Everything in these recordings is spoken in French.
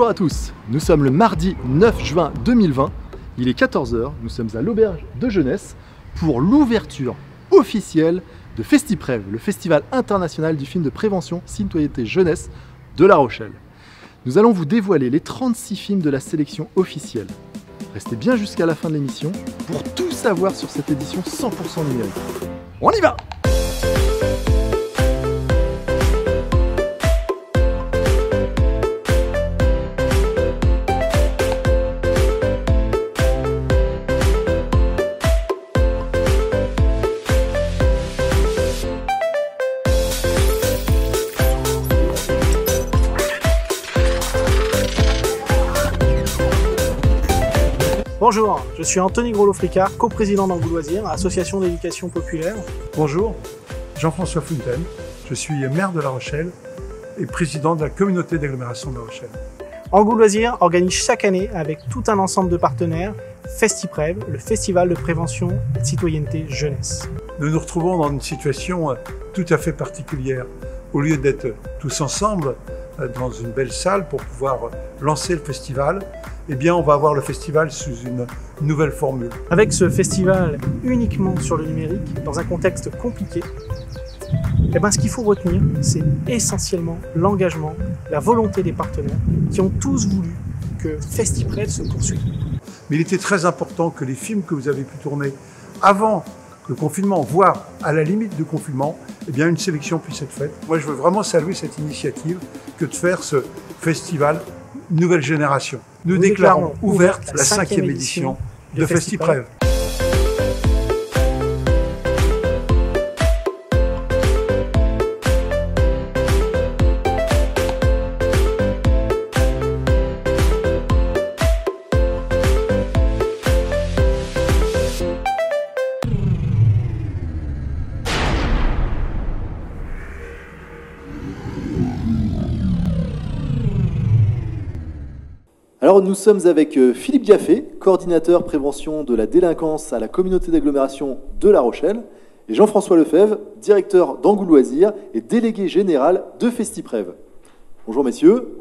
Bonjour à tous, nous sommes le mardi 9 juin 2020, il est 14 h, nous sommes à l'Auberge de Jeunesse pour l'ouverture officielle de FestiPrev, le festival international du film de prévention citoyenneté jeunesse de La Rochelle. Nous allons vous dévoiler les 36 films de la sélection officielle. Restez bien jusqu'à la fin de l'émission pour tout savoir sur cette édition 100% numérique. On y va! Bonjour, je suis Anthony Groslo-Fricard, coprésident d'Angoulême Loisirs, association d'éducation populaire. Bonjour, Jean-François Fontaine, je suis maire de La Rochelle et président de la communauté d'agglomération de La Rochelle. Angoulême Loisirs organise chaque année, avec tout un ensemble de partenaires, FestiPrev, le festival de prévention et de citoyenneté jeunesse. Nous nous retrouvons dans une situation tout à fait particulière. Au lieu d'être tous ensemble dans une belle salle pour pouvoir lancer le festival, eh bien, on va avoir le festival sous une nouvelle formule. Avec ce festival uniquement sur le numérique, dans un contexte compliqué, ce qu'il faut retenir, c'est essentiellement l'engagement, la volonté des partenaires qui ont tous voulu que FestiPrev se poursuive. Mais il était très important que les films que vous avez pu tourner avant le confinement, voire à la limite du confinement, eh bien, une sélection puisse être faite. Moi, je veux vraiment saluer cette initiative que de faire ce festival nouvelle génération. Nous déclarons ouverte la 5e édition de FestiPrev. Alors nous sommes avec Philippe Gaffé, coordinateur prévention de la délinquance à la communauté d'agglomération de La Rochelle, et Jean-François Lefebvre, directeur d'Angoulême Loisirs et délégué général de FestiPrev. Bonjour messieurs.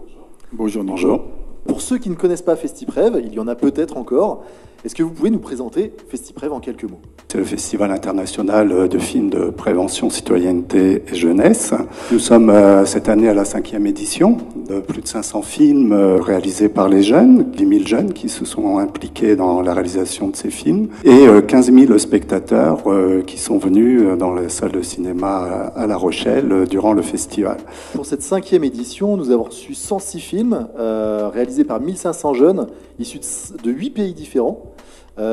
Bonjour. Bonjour. Pour ceux qui ne connaissent pas FestiPrev, il y en a peut-être encore, est-ce que vous pouvez nous présenter FestiPrev en quelques mots? C'est le Festival international de films de prévention, citoyenneté et jeunesse. Nous sommes cette année à la 5e édition de plus de 500 films réalisés par les jeunes, 10 000 jeunes qui se sont impliqués dans la réalisation de ces films et 15 000 spectateurs qui sont venus dans la salle de cinéma à La Rochelle durant le festival. Pour cette 5e édition, nous avons reçu 106 films réalisés par 1500 jeunes issus de 8 pays différents.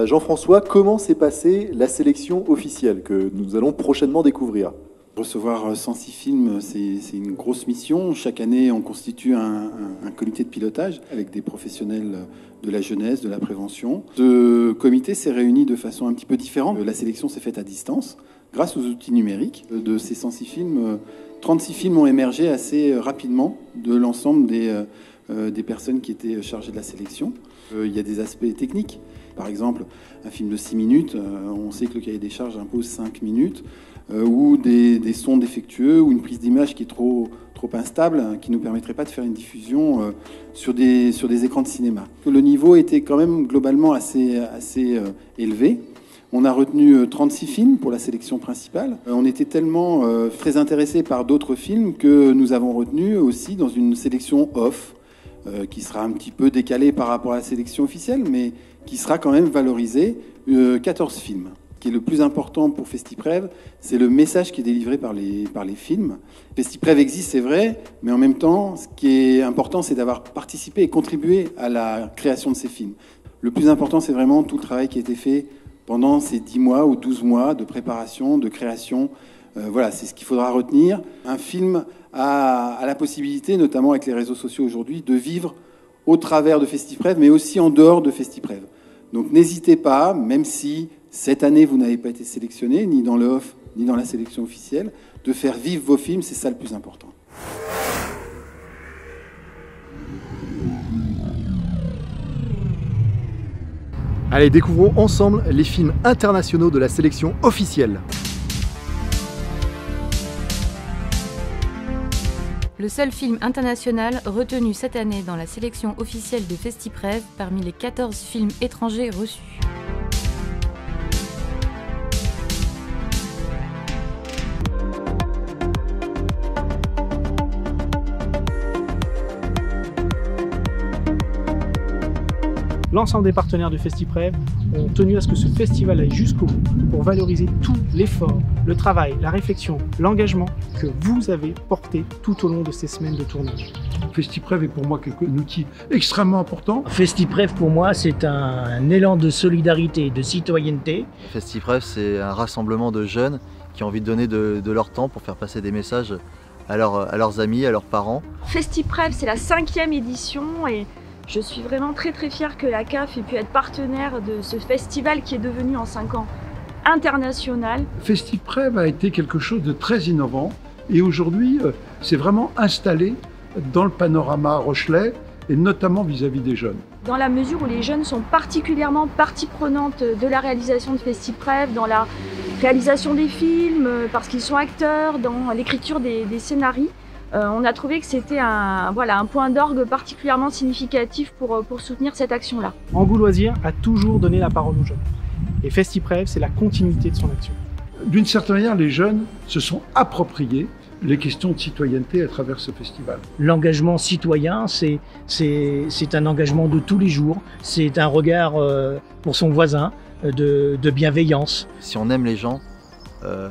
Jean-François, comment s'est passée la sélection officielle que nous allons prochainement découvrir? Recevoir 106 films, c'est une grosse mission. Chaque année, on constitue un comité de pilotage avec des professionnels de la jeunesse, de la prévention. Ce comité s'est réuni de façon un petit peu différente. La sélection s'est faite à distance grâce aux outils numériques. De ces 106 films, 36 films ont émergé assez rapidement de l'ensemble des personnes qui étaient chargées de la sélection. Il y a des aspects techniques. Par exemple, un film de 6 minutes, on sait que le cahier des charges impose 5 minutes, ou des sons défectueux, ou une prise d'image qui est trop instable, qui ne nous permettrait pas de faire une diffusion sur des écrans de cinéma. Le niveau était quand même globalement assez élevé. On a retenu 36 films pour la sélection principale. On était tellement très intéressés par d'autres films que nous avons retenu aussi dans une sélection off, qui sera un petit peu décalée par rapport à la sélection officielle, mais qui sera quand même valorisé 14 films. Ce qui est le plus important pour FestiPrev, c'est le message qui est délivré par les films. FestiPrev existe, c'est vrai, mais en même temps, ce qui est important, c'est d'avoir participé et contribué à la création de ces films. Le plus important, c'est vraiment tout le travail qui a été fait pendant ces 10 mois ou 12 mois de préparation, de création. Voilà, c'est ce qu'il faudra retenir. Un film a la possibilité, notamment avec les réseaux sociaux aujourd'hui, de vivre au travers de FestiPrev, mais aussi en dehors de FestiPrev. Donc n'hésitez pas, même si cette année vous n'avez pas été sélectionné, ni dans le off, ni dans la sélection officielle, de faire vivre vos films, c'est ça le plus important. Allez, découvrons ensemble les films internationaux de la sélection officielle. le seul film international retenu cette année dans la sélection officielle de FestiPrev parmi les 14 films étrangers reçus. L'ensemble des partenaires de FestiPrev ont tenu à ce que ce festival aille jusqu'au bout pour valoriser tout l'effort, le travail, la réflexion, l'engagement que vous avez porté tout au long de ces semaines de tournage. FestiPrev est pour moi un outil extrêmement important. FestiPrev pour moi c'est un élan de solidarité, de citoyenneté. FestiPrev c'est un rassemblement de jeunes qui ont envie de donner de leur temps pour faire passer des messages à leurs amis, à leurs parents. FestiPrev c'est la 5e édition et je suis vraiment très fière que la CAF ait pu être partenaire de ce festival qui est devenu en 5 ans international. FestiPrev a été quelque chose de très innovant et aujourd'hui c'est vraiment installé dans le panorama rochelais et notamment vis-à-vis des jeunes. Dans la mesure où les jeunes sont particulièrement partie prenante de la réalisation de FestiPrev, dans la réalisation des films, parce qu'ils sont acteurs, dans l'écriture des scénarios, on a trouvé que c'était un point d'orgue particulièrement significatif pour soutenir cette action-là. Angoulême Loisirs a toujours donné la parole aux jeunes. Et FestiPrev, c'est la continuité de son action. D'une certaine manière, les jeunes se sont appropriés les questions de citoyenneté à travers ce festival. L'engagement citoyen, c'est un engagement de tous les jours, c'est un regard pour son voisin, de bienveillance. Si on aime les gens,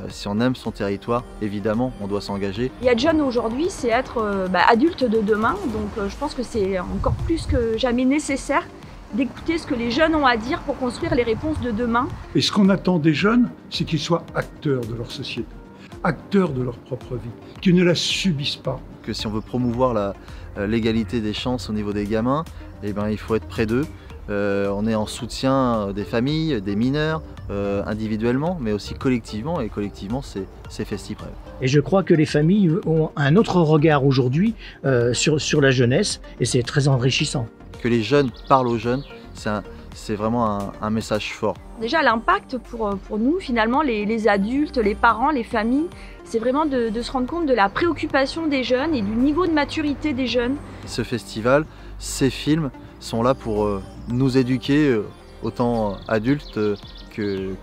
si on aime son territoire, évidemment, on doit s'engager. Et être jeune aujourd'hui, c'est être adulte de demain. Donc je pense que c'est encore plus que jamais nécessaire d'écouter ce que les jeunes ont à dire pour construire les réponses de demain. Et ce qu'on attend des jeunes, c'est qu'ils soient acteurs de leur société, acteurs de leur propre vie, qu'ils ne la subissent pas. Que si on veut promouvoir l'égalité des chances au niveau des gamins, eh ben, il faut être près d'eux. On est en soutien des familles, des mineurs, individuellement, mais aussi collectivement, et collectivement, c'est FestiPrev. Et je crois que les familles ont un autre regard aujourd'hui sur la jeunesse, et c'est très enrichissant. Que les jeunes parlent aux jeunes, c'est vraiment un message fort. Déjà, l'impact pour nous, finalement, les adultes, les parents, les familles, c'est vraiment de se rendre compte de la préoccupation des jeunes et du niveau de maturité des jeunes. Ce festival, ces films sont là pour nous éduquer, autant adultes que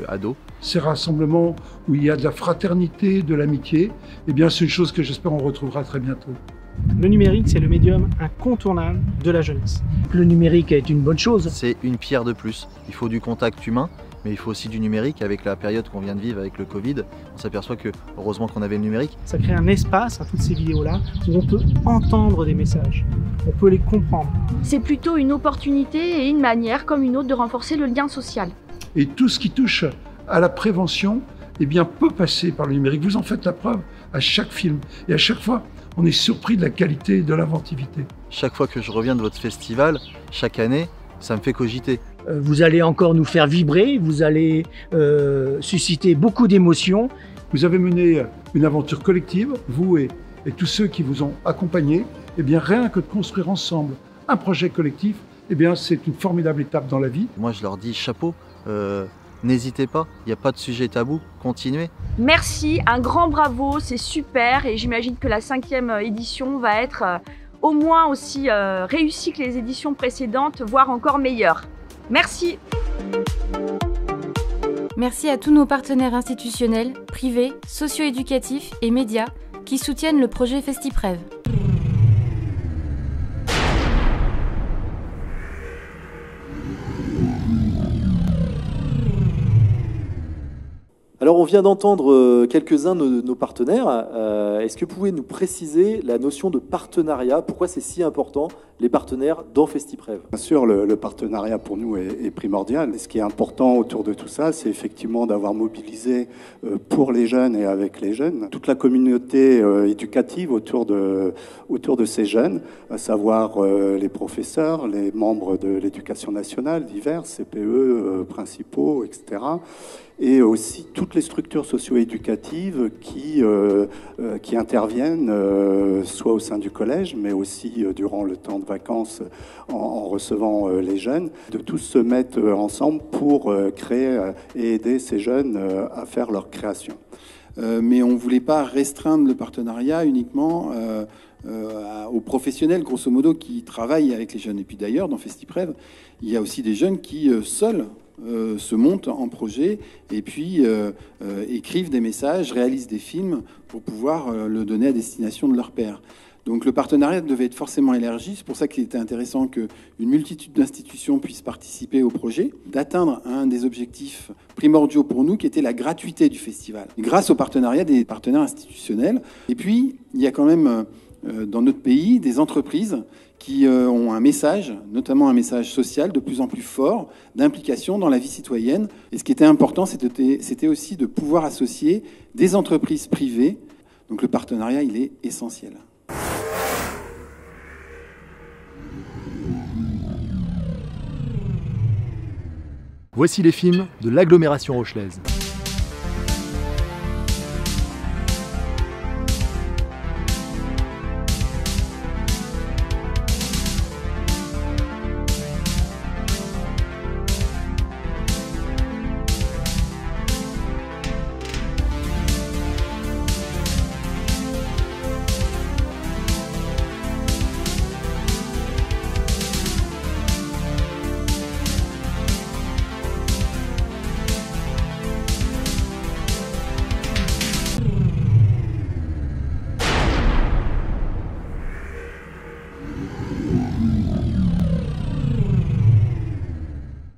ados. Ces rassemblements où il y a de la fraternité, de l'amitié, eh bien c'est une chose que j'espère on retrouvera très bientôt. Le numérique, c'est le médium incontournable de la jeunesse. Le numérique est une bonne chose. C'est une pierre de plus. Il faut du contact humain, mais il faut aussi du numérique. Avec la période qu'on vient de vivre avec le Covid, on s'aperçoit que, heureusement qu'on avait le numérique. Ça crée un espace, toutes ces vidéos-là, où on peut entendre des messages, on peut les comprendre. C'est plutôt une opportunité et une manière, comme une autre, de renforcer le lien social. Et tout ce qui touche à la prévention, eh bien, peut passer par le numérique. Vous en faites la preuve à chaque film. Et à chaque fois, on est surpris de la qualité et de l'inventivité. Chaque fois que je reviens de votre festival, chaque année, ça me fait cogiter. Vous allez encore nous faire vibrer, vous allez susciter beaucoup d'émotions. Vous avez mené une aventure collective, vous et tous ceux qui vous ont accompagné. Eh bien, rien que de construire ensemble un projet collectif, eh bien, c'est une formidable étape dans la vie. Moi, je leur dis chapeau. N'hésitez pas, il n'y a pas de sujet tabou, continuez. Merci, un grand bravo, c'est super et j'imagine que la 5e édition va être au moins aussi réussie que les éditions précédentes, voire encore meilleure. Merci. Merci à tous nos partenaires institutionnels, privés, socio-éducatifs et médias qui soutiennent le projet FestiPrev. Alors on vient d'entendre quelques-uns de nos partenaires. Est-ce que vous pouvez nous préciser la notion de partenariat? Pourquoi c'est si important, les partenaires dans FestiPrev? Bien sûr, le partenariat pour nous est primordial. Et ce qui est important autour de tout ça, c'est effectivement d'avoir mobilisé pour les jeunes et avec les jeunes toute la communauté éducative autour de ces jeunes, à savoir les professeurs, les membres de l'éducation nationale, divers, CPE, principaux, etc. Et aussi toutes les structures socio-éducatives qui interviennent soit au sein du collège, mais aussi durant le temps de vacances en recevant les jeunes, de tous se mettre ensemble pour créer et aider ces jeunes à faire leur création. mais on ne voulait pas restreindre le partenariat uniquement aux professionnels, grosso modo, qui travaillent avec les jeunes. Et puis d'ailleurs, dans FestiPrev, il y a aussi des jeunes qui, seuls, se montent en projet et puis écrivent des messages, réalisent des films pour pouvoir le donner à destination de leur pairs. Donc le partenariat devait être forcément élargi. C'est pour ça qu'il était intéressant qu'une multitude d'institutions puissent participer au projet, d'atteindre un des objectifs primordiaux pour nous, qui était la gratuité du festival, grâce au partenariat des partenaires institutionnels. Et puis, il y a quand même dans notre pays des entreprises qui ont un message, notamment un message social de plus en plus fort, d'implication dans la vie citoyenne. Et ce qui était important, c'était aussi de pouvoir associer des entreprises privées. Donc le partenariat, il est essentiel. Voici les films de l'agglomération rochelaise.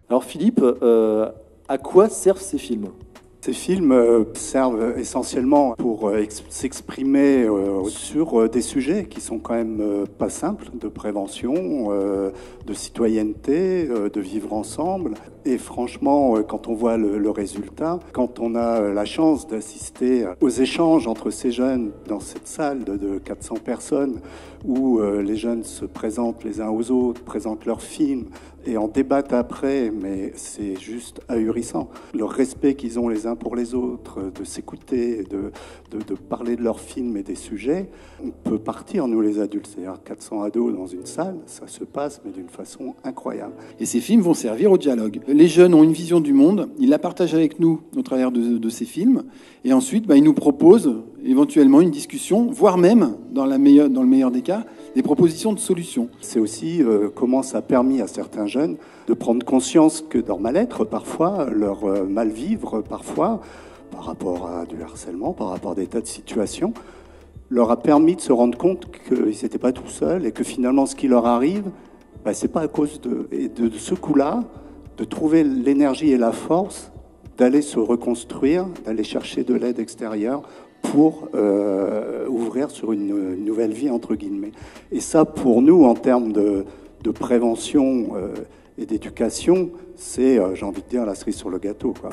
Alors Philippe, à quoi servent ces films ? Ces films servent essentiellement pour s'exprimer sur des sujets qui sont quand même pas simples, de prévention, de citoyenneté, de vivre ensemble. Et franchement, quand on voit le résultat, quand on a la chance d'assister aux échanges entre ces jeunes dans cette salle de 400 personnes, où les jeunes se présentent les uns aux autres, présentent leurs films, et en débattent après, mais c'est juste ahurissant. Le respect qu'ils ont les uns pour les autres, de s'écouter, de parler de leurs films et des sujets. On peut partir, nous les adultes, c'est-à-dire 400 ados dans une salle, ça se passe, mais d'une façon incroyable. Et ces films vont servir au dialogue. Les jeunes ont une vision du monde, ils la partagent avec nous au travers de ces films, et ensuite ils nous proposent éventuellement une discussion, voire même, dans le meilleur des cas, des propositions de solutions. C'est aussi comment ça a permis à certains jeunes de prendre conscience que leur mal-être parfois, leur mal-vivre parfois, par rapport à du harcèlement, par rapport à des tas de situations, leur a permis de se rendre compte qu'ils n'étaient pas tout seuls et que finalement ce qui leur arrive, c'est pas à cause d'eux. Et de ce coup-là, de trouver l'énergie et la force d'aller se reconstruire, d'aller chercher de l'aide extérieure pour ouvrir sur une nouvelle vie, entre guillemets. Et ça, pour nous, en termes de prévention et d'éducation, c'est, j'ai envie de dire, la cerise sur le gâteau, quoi.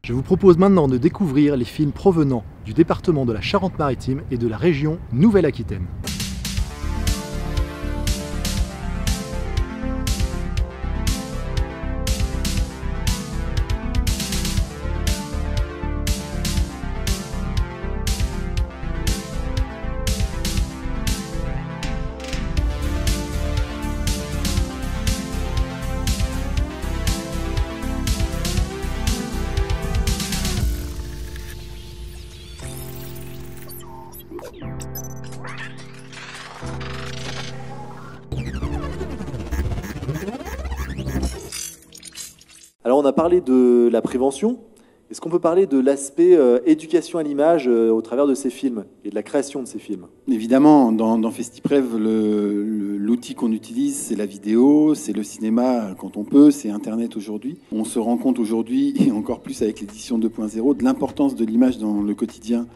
Je vous propose maintenant de découvrir les films provenant du département de la Charente-Maritime et de la région Nouvelle-Aquitaine. Alors on a parlé de la prévention. Est-ce qu'on peut parler de l'aspect éducation à l'image au travers de ces films et de la création de ces films ? Évidemment, dans FestiPrev, l'outil qu'on utilise, c'est la vidéo, c'est le cinéma quand on peut, c'est Internet aujourd'hui. On se rend compte aujourd'hui, et encore plus avec l'édition 2.0, de l'importance de l'image dans le quotidien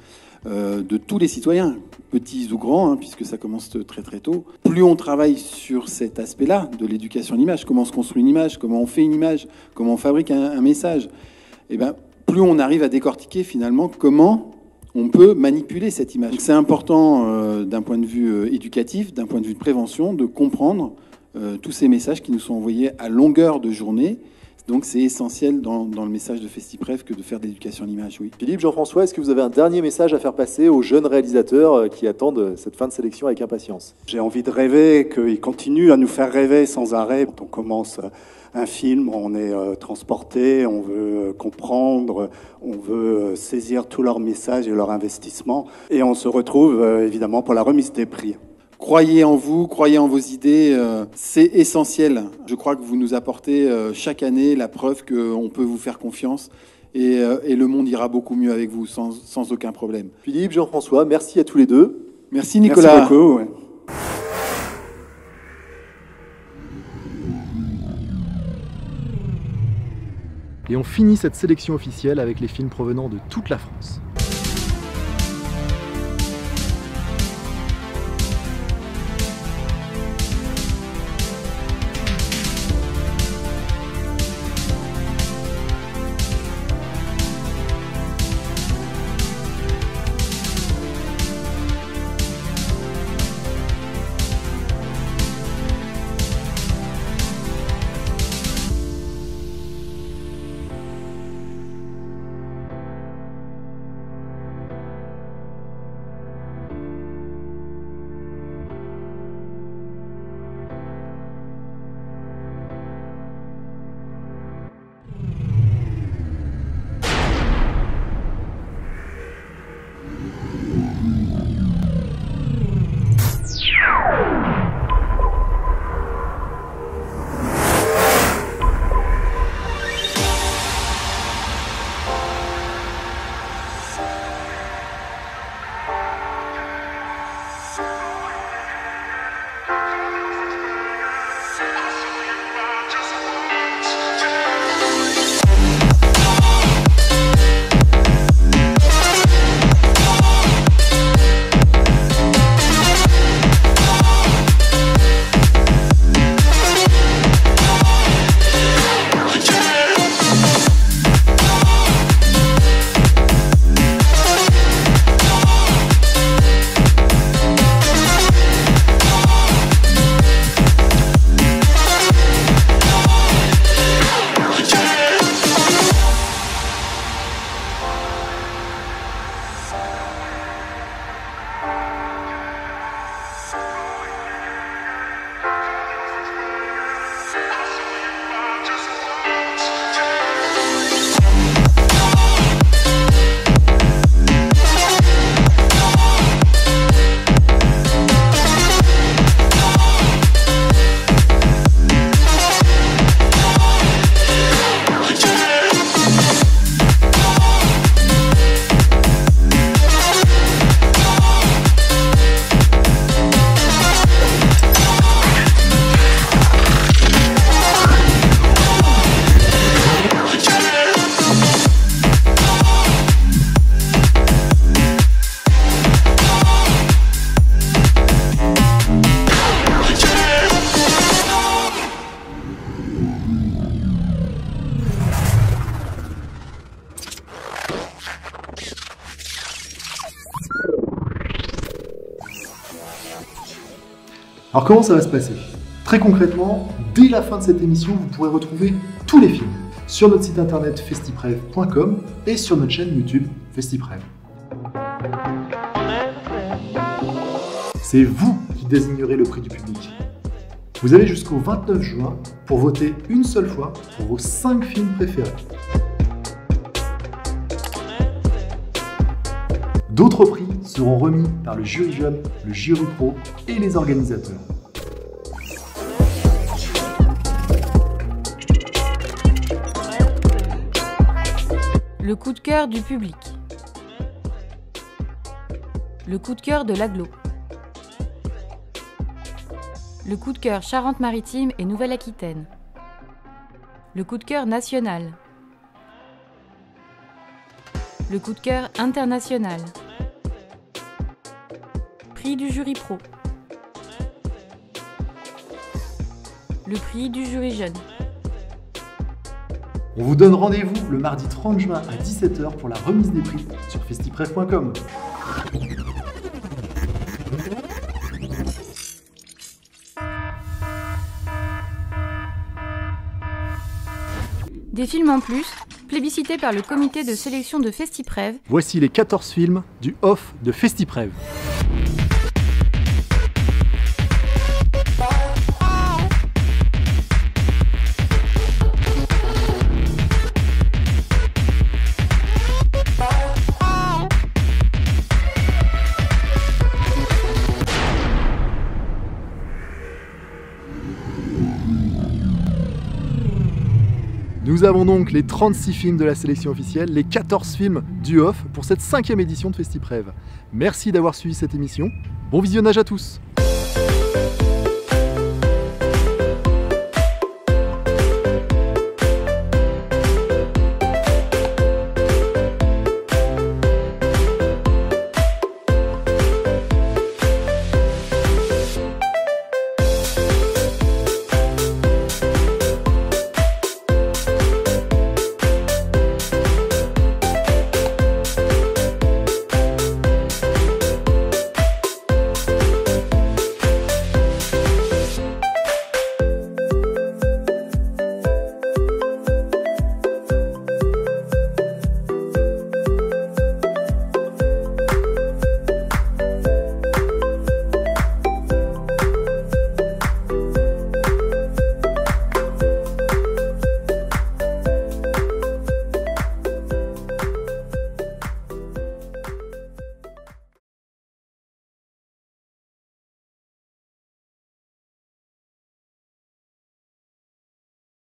de tous les citoyens, petits ou grands, puisque ça commence très très tôt. Plus on travaille sur cet aspect-là de l'éducation à l'image, comment on se construit une image, comment on fait une image, comment on fabrique un message, et plus on arrive à décortiquer finalement comment on peut manipuler cette image. Donc c'est important d'un point de vue éducatif, d'un point de vue de prévention, de comprendre tous ces messages qui nous sont envoyés à longueur de journée. Donc c'est essentiel dans le message de FestiPrev que de faire de l'éducation à l'image, oui. Philippe, Jean-François, est-ce que vous avez un dernier message à faire passer aux jeunes réalisateurs qui attendent cette fin de sélection avec impatience? J'ai envie de rêver, qu'ils continuent à nous faire rêver sans arrêt. Quand on commence un film, on est transporté, on veut comprendre, on veut saisir tous leurs messages et leur investissement. Et on se retrouve évidemment pour la remise des prix. Croyez en vous, croyez en vos idées, c'est essentiel. Je crois que vous nous apportez chaque année la preuve qu'on peut vous faire confiance et le monde ira beaucoup mieux avec vous sans aucun problème. Philippe, Jean-François, merci à tous les deux. Merci Nicolas. Merci beaucoup. Ouais. Et on finit cette sélection officielle avec les films provenant de toute la France. Alors comment ça va se passer? Très concrètement, dès la fin de cette émission, vous pourrez retrouver tous les films sur notre site internet festiprev.com et sur notre chaîne YouTube FestiPrev. C'est vous qui désignerez le prix du public. Vous avez jusqu'au 29 juin pour voter une seule fois pour vos 5 films préférés. D'autres prix seront remis par le jury jeune, le jury pro et les organisateurs. Le coup de cœur du public. Le coup de cœur de l'agglo. Le coup de cœur Charente-Maritime et Nouvelle-Aquitaine. Le coup de cœur national. Le coup de cœur international. Prix du jury pro. Le prix du jury jeune. On vous donne rendez-vous le mardi 30 juin à 17 h pour la remise des prix sur festiprev.com. Des films en plus, plébiscités par le comité de sélection de FestiPrev. Voici les 14 films du off de FestiPrev. Nous avons donc les 36 films de la sélection officielle, les 14 films du off pour cette 5e édition de FestiPrev. Merci d'avoir suivi cette émission. Bon visionnage à tous!